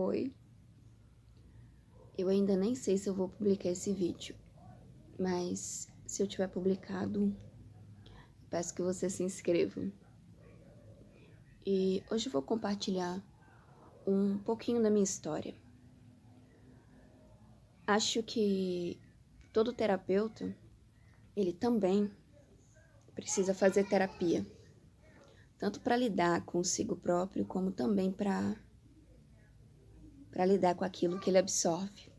Oi, eu ainda nem sei se eu vou publicar esse vídeo, mas se eu tiver publicado, peço que você se inscreva. E hoje eu vou compartilhar um pouquinho da minha história. Acho que todo terapeuta, ele também precisa fazer terapia, tanto para lidar consigo próprio, como também para lidar com aquilo que ele absorve.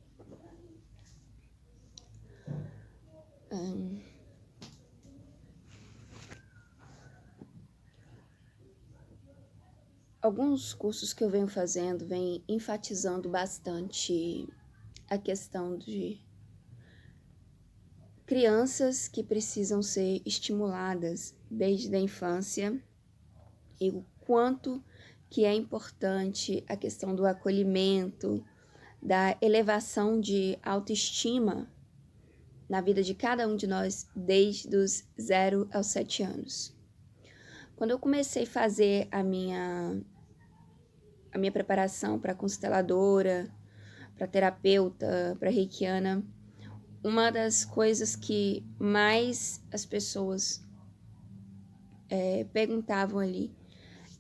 Alguns cursos que eu venho fazendo vêm enfatizando bastante a questão de crianças que precisam ser estimuladas desde a infância e o quanto que é importante a questão do acolhimento, da elevação de autoestima na vida de cada um de nós desde os 0 aos 7 anos. Quando eu comecei a fazer a minha preparação para consteladora, para terapeuta, para reikiana, uma das coisas que mais as pessoas perguntavam ali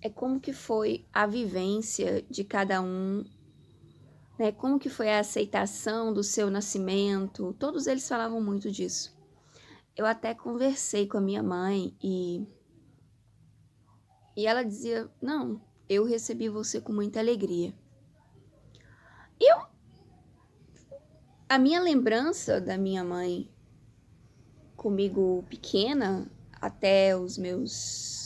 é como que foi a vivência de cada um, né? Como que foi a aceitação do seu nascimento. Todos eles falavam muito disso. Eu até conversei com a minha mãe e ela dizia, não, eu recebi você com muita alegria. A minha lembrança da minha mãe comigo pequena, até os meus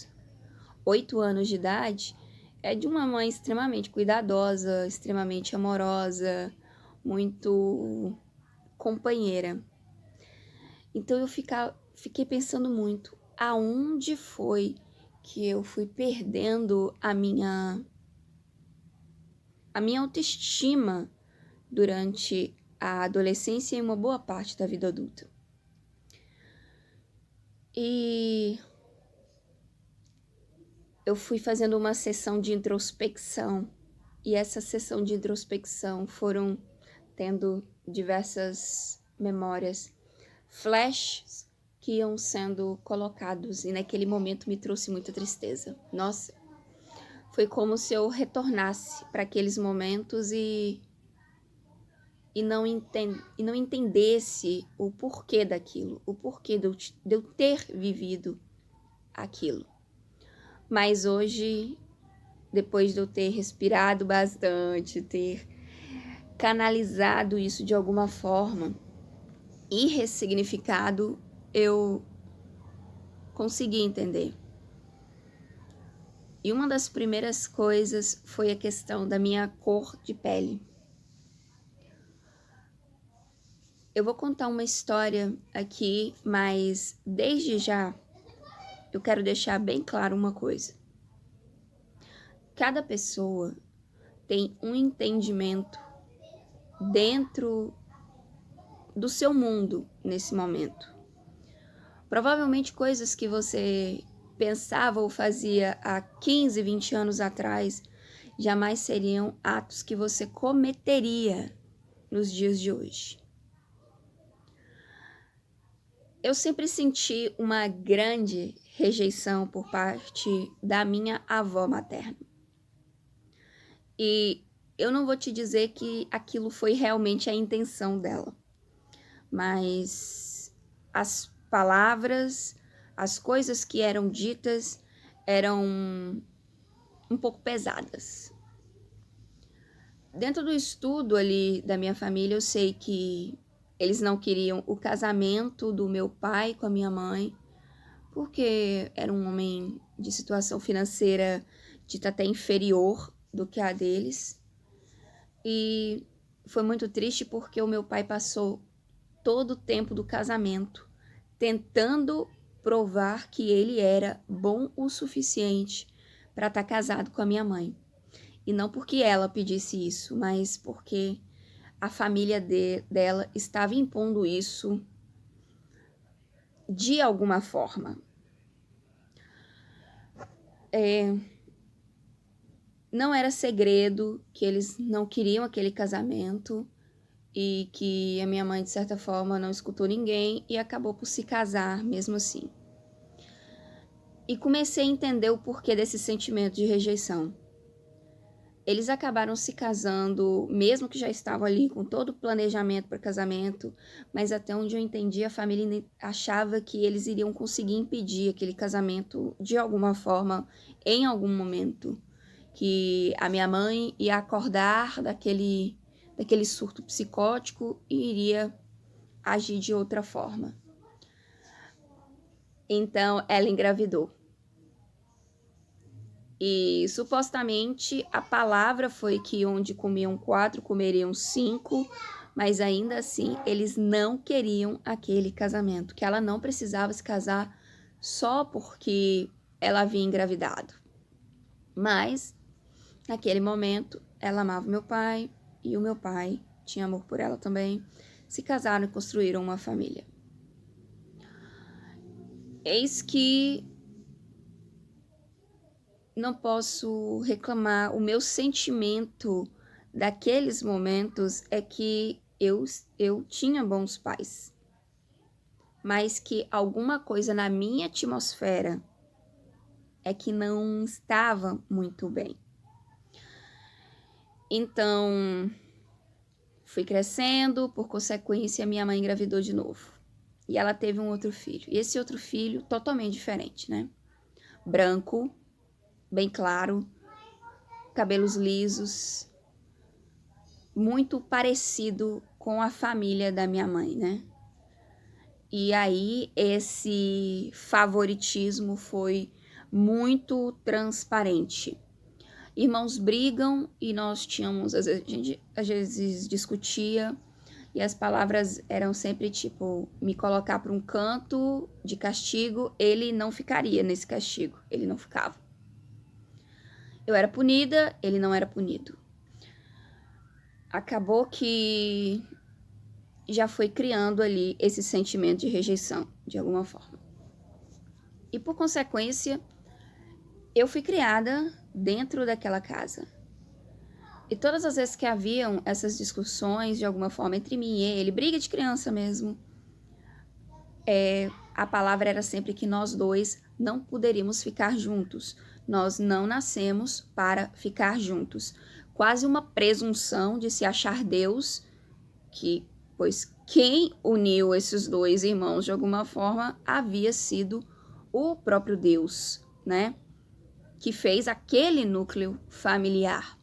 8 anos de idade, é de uma mãe extremamente cuidadosa, extremamente amorosa, muito companheira. Então eu fiquei pensando muito, aonde foi que eu fui perdendo a minha autoestima durante a adolescência e uma boa parte da vida adulta. E eu fui fazendo uma sessão de introspecção, e essa sessão de introspecção foram tendo diversas memórias, flashes que iam sendo colocados, e naquele momento me trouxe muita tristeza. Nossa, foi como se eu retornasse para aqueles momentos e não entendesse o porquê daquilo, o porquê de eu ter vivido aquilo. Mas hoje, depois de eu ter respirado bastante, ter canalizado isso de alguma forma e ressignificado, eu consegui entender. E uma das primeiras coisas foi a questão da minha cor de pele. Eu vou contar uma história aqui, mas desde já eu quero deixar bem claro uma coisa. Cada pessoa tem um entendimento dentro do seu mundo nesse momento. Provavelmente coisas que você pensava ou fazia há 15, 20 anos atrás jamais seriam atos que você cometeria nos dias de hoje. Eu sempre senti uma grande rejeição por parte da minha avó materna. E eu não vou te dizer que aquilo foi realmente a intenção dela, mas as palavras, as coisas que eram ditas eram um pouco pesadas. Dentro do estudo ali da minha família, eu sei que eles não queriam o casamento do meu pai com a minha mãe, porque era um homem de situação financeira dita até inferior do que a deles. E foi muito triste porque o meu pai passou todo o tempo do casamento tentando provar que ele era bom o suficiente para estar casado com a minha mãe. E não porque ela pedisse isso, mas porque a família dela estava impondo isso de alguma forma. não era segredo que eles não queriam aquele casamento e que a minha mãe, de certa forma, não escutou ninguém e acabou por se casar mesmo assim. E comecei a entender o porquê desse sentimento de rejeição. Eles acabaram se casando, mesmo que já estavam ali com todo o planejamento para casamento, mas até onde eu entendi, a família achava que eles iriam conseguir impedir aquele casamento de alguma forma, em algum momento, que a minha mãe ia acordar daquele surto psicótico e iria agir de outra forma. Então, ela engravidou. E supostamente a palavra foi que onde comiam 4, comeriam 5, mas ainda assim eles não queriam aquele casamento, que ela não precisava se casar só porque ela havia engravidado. Mas, naquele momento, ela amava meu pai e o meu pai tinha amor por ela também. Se casaram e construíram uma família. Eis que não posso reclamar. O meu sentimento daqueles momentos é que eu tinha bons pais, mas que alguma coisa na minha atmosfera é que não estava muito bem. Então, fui crescendo, por consequência, minha mãe engravidou de novo. E ela teve um outro filho. E esse outro filho, totalmente diferente, né? Branco, bem claro, cabelos lisos, muito parecido com a família da minha mãe, né? E aí esse favoritismo foi muito transparente. Irmãos brigam e nós tínhamos, às vezes discutia, e as palavras eram sempre tipo, me colocar para um canto de castigo, ele não ficaria nesse castigo, ele não ficava. Eu era punida, ele não era punido. Acabou que já foi criando ali esse sentimento de rejeição, de alguma forma. E por consequência, eu fui criada dentro daquela casa. E todas as vezes que haviam essas discussões, de alguma forma, entre mim e ele, briga de criança mesmo, a palavra era sempre que nós dois não poderíamos ficar juntos. Nós não nascemos para ficar juntos. Quase uma presunção de se achar Deus, pois quem uniu esses dois irmãos de alguma forma havia sido o próprio Deus, né? Que fez aquele núcleo familiar.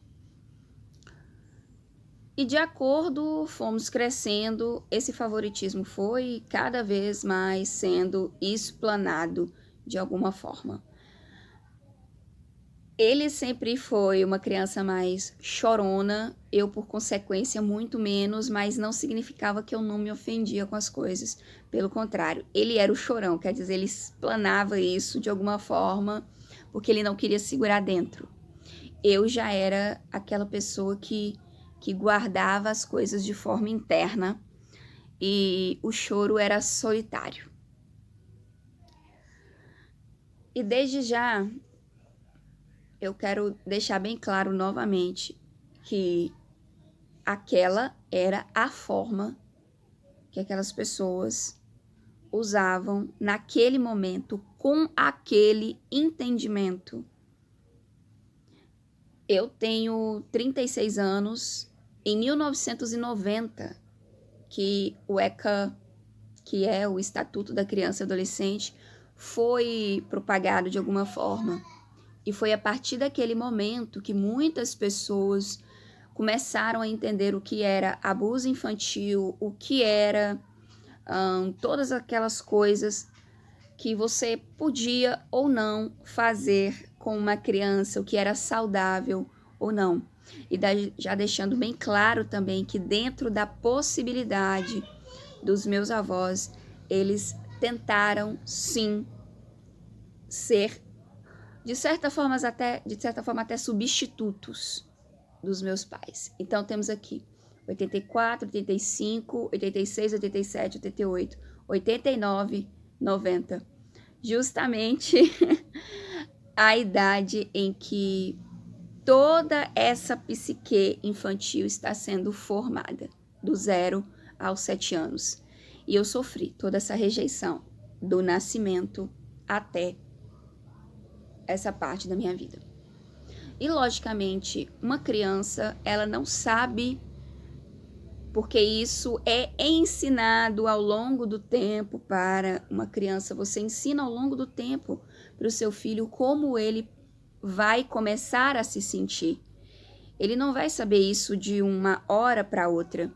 E de acordo, fomos crescendo, esse favoritismo foi cada vez mais sendo explanado de alguma forma. Ele sempre foi uma criança mais chorona, eu por consequência muito menos, mas não significava que eu não me ofendia com as coisas. Pelo contrário, ele era o chorão, quer dizer, ele explanava isso de alguma forma, porque ele não queria segurar dentro. Eu já era aquela pessoa que guardava as coisas de forma interna e o choro era solitário. E desde já, eu quero deixar bem claro novamente que aquela era a forma que aquelas pessoas usavam naquele momento, com aquele entendimento. Eu tenho 36 anos. Em 1990, que o ECA, que é o Estatuto da Criança e Adolescente, foi propagado de alguma forma. E foi a partir daquele momento que muitas pessoas começaram a entender o que era abuso infantil, o que era todas aquelas coisas que você podia ou não fazer com uma criança, o que era saudável ou não. E já deixando bem claro também que dentro da possibilidade dos meus avós, eles tentaram sim ser de certa forma até substitutos dos meus pais. Então temos aqui 84, 85, 86, 87, 88, 89, 90. Justamente a idade em que toda essa psique infantil está sendo formada, do 0 aos 7 anos. E eu sofri toda essa rejeição do nascimento até essa parte da minha vida. E, logicamente, uma criança, ela não sabe, porque isso é ensinado ao longo do tempo para uma criança. Você ensina ao longo do tempo para o seu filho como ele vai começar a se sentir. Ele não vai saber isso de uma hora para outra.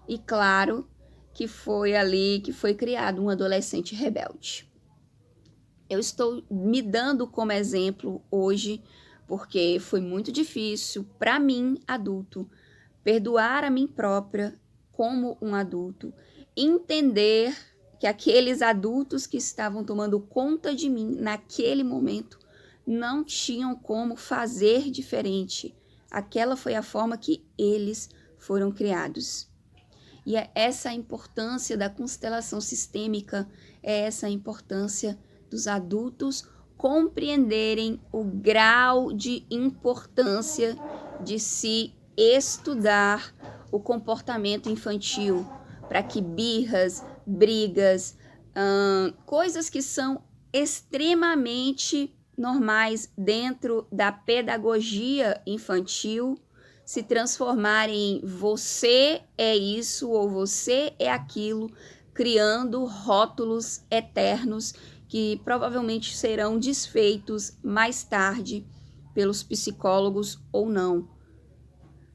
E claro que foi ali que foi criado um adolescente rebelde. Eu estou me dando como exemplo hoje, porque foi muito difícil para mim, adulto, perdoar a mim própria como um adulto, entender que aqueles adultos que estavam tomando conta de mim naquele momento não tinham como fazer diferente. Aquela foi a forma que eles foram criados. E é essa a importância da constelação sistêmica, é essa a importância dos adultos compreenderem o grau de importância de se estudar o comportamento infantil, para que birras, brigas, coisas que são extremamente normais dentro da pedagogia infantil se transformarem em você é isso ou você é aquilo, criando rótulos eternos que provavelmente serão desfeitos mais tarde pelos psicólogos ou não.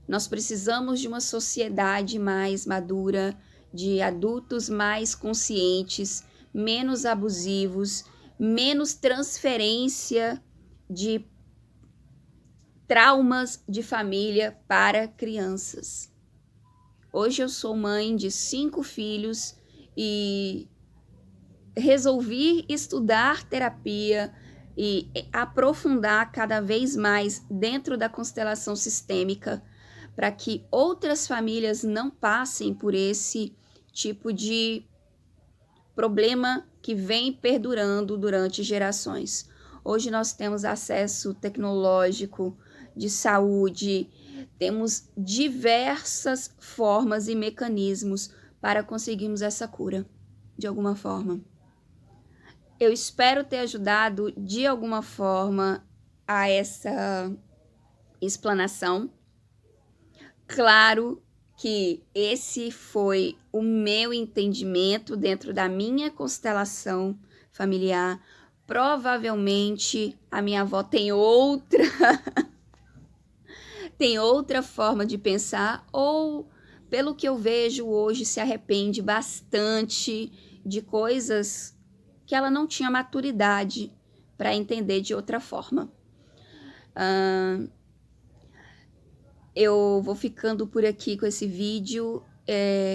Nós precisamos de uma sociedade mais madura, de adultos mais conscientes, menos abusivos, menos transferência de traumas de família para crianças. Hoje eu sou mãe de 5 filhos e resolvi estudar terapia e aprofundar cada vez mais dentro da constelação sistêmica para que outras famílias não passem por esse tipo de problema que vem perdurando durante gerações. Hoje nós temos acesso tecnológico, de saúde, temos diversas formas e mecanismos para conseguirmos essa cura, de alguma forma. Eu espero ter ajudado de alguma forma a essa explanação. Claro que esse foi o meu entendimento dentro da minha constelação familiar. Provavelmente a minha avó tem outra forma de pensar, ou pelo que eu vejo hoje se arrepende bastante de coisas que ela não tinha maturidade para entender de outra forma. Eu vou ficando por aqui com esse vídeo.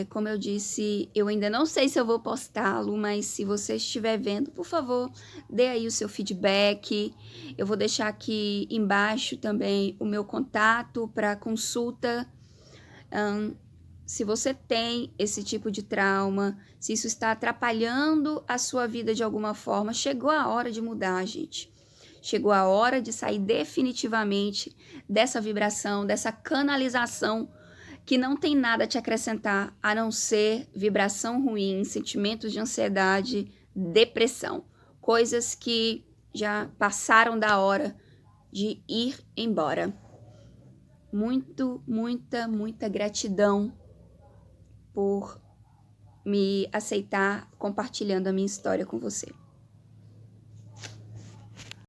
Como eu disse, eu ainda não sei se eu vou postá-lo, mas se você estiver vendo, por favor, dê aí o seu feedback. Eu vou deixar aqui embaixo também o meu contato para consulta. Se você tem esse tipo de trauma, se isso está atrapalhando a sua vida de alguma forma, chegou a hora de mudar, gente. Chegou a hora de sair definitivamente dessa vibração, dessa canalização que não tem nada a te acrescentar, a não ser vibração ruim, sentimentos de ansiedade, depressão. Coisas que já passaram da hora de ir embora. Muita gratidão por me aceitar compartilhando a minha história com você.